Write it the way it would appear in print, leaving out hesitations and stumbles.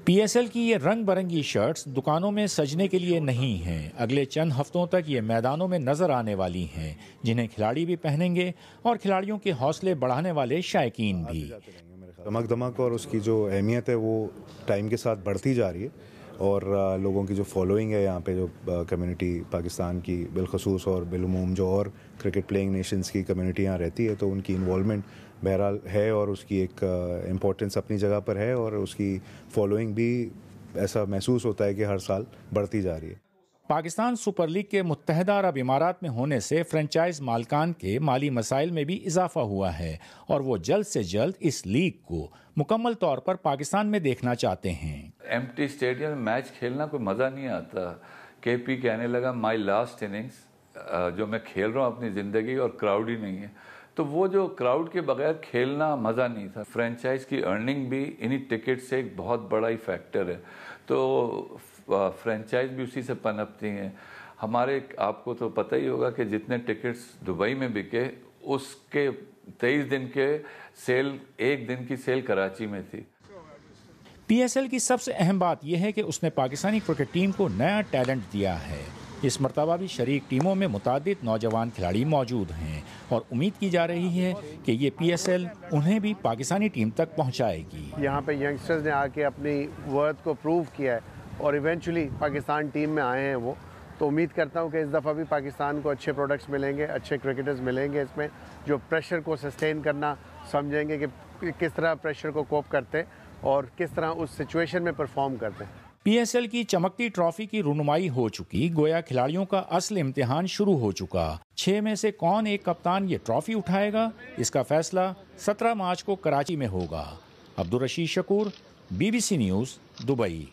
PSL کی یہ رنگ برنگی شرٹس دکانوں میں سجنے کے لیے نہیں ہیں، اگلے چند ہفتوں تک یہ میدانوں میں نظر آنے والی ہیں، جنہیں کھلاڑی بھی پہنیں گے اور کھلاڑیوں کے حوصلے بڑھانے والے شائقین بھی۔ دمک دمک اور اس کی جو اہمیت ہے وہ ٹائم کے ساتھ بڑھتی جا رہی ہے، اور لوگوں کی جو فالوئنگ ہے یہاں پہ، جو کمیونٹی پاکستان کی بالخصوص اور بالعموم جو اور کرکٹ پلینگ نیشنز کی کمیونٹی یہاں رہتی ہے، تو ان کی انوالومنٹ بہرحال ہے اور اس کی ایک امپورٹنس اپنی جگہ پر ہے، اور اس کی فالوئنگ بھی ایسا محسوس ہوتا ہے کہ ہر سال بڑھتی جا رہی ہے۔ پاکستان سپر لیگ کے متحدہ عرب امارات میں ہونے سے فرنچائز مالکان کے مالی مسائل میں بھی اضافہ ہوا ہے، اور وہ جلد سے جلد اس لیگ کو مکمل طور پر پاکستان میں دیکھنا چاہتے ہیں۔ ایمٹی اسٹیڈیم میں میچ کھیلنا کوئی مزہ نہیں آتا۔ کے پی کہنے لگا مائی لاسٹ اننگز، جو میں کھیل رہا ہوں اپنی زندگی اور کراؤڈ ہی نہیں ہے، تو وہ جو کراؤڈ کے بغیر کھیلنا مزہ نہیں تھا۔ فرینچائز کی ارننگ بھی انہی ٹکٹ سے ایک بہت بڑا ہی فیکٹر ہے، تو فرینچائز بھی اسی سے پنپتی ہیں۔ ہمارے آپ کو تو پتہ ہی ہوگا کہ جتنے ٹکٹس دبئی میں بکے، اس کے 23 دن کے سیل، ایک دن کی سیل کراچی میں تھی۔ PSL کی سب سے اہم بات یہ ہے کہ اس نے پاکستانی کرکٹ ٹیم کو نیا ٹیلنٹ دیا ہے۔ اس مرتبہ بھی شریک ٹیموں میں متعدد نوجوان کھلاڑی موجود ہیں، اور امید کی جا رہی ہے کہ یہ PSL انہیں بھی پاکستانی ٹیم تک پہنچائے گی۔ یہاں پہ ینگسٹرز نے آ کے اپنی ورتھ کو پروو کیا ہے اور ایونچولی پاکستان ٹیم میں آئے ہیں وہ، تو امید کرتا ہوں کہ اس دفعہ بھی پاکستان کو اچھے پروڈکٹس ملیں گے، اچھے کرکٹرز ملیں گے اس میں، جو پریشر کو سسٹین کرنا سمجھیں گے کہ کس طرح پریشر کو کوپ کرتے اور کس طرح اس سچویشن میں پرفارم کرتے ہیں۔ PSL کی چمکتی ٹرافی کی رونمائی ہو چکی، گویا کھلاڑیوں کا اصل امتحان شروع ہو چکا۔ 6 میں سے کون ایک کپتان یہ ٹرافی اٹھائے گا، اس کا فیصلہ 17 مارچ کو کراچی میں ہوگا۔ عبدالرشید شکور، BBC نیوز، دبئی۔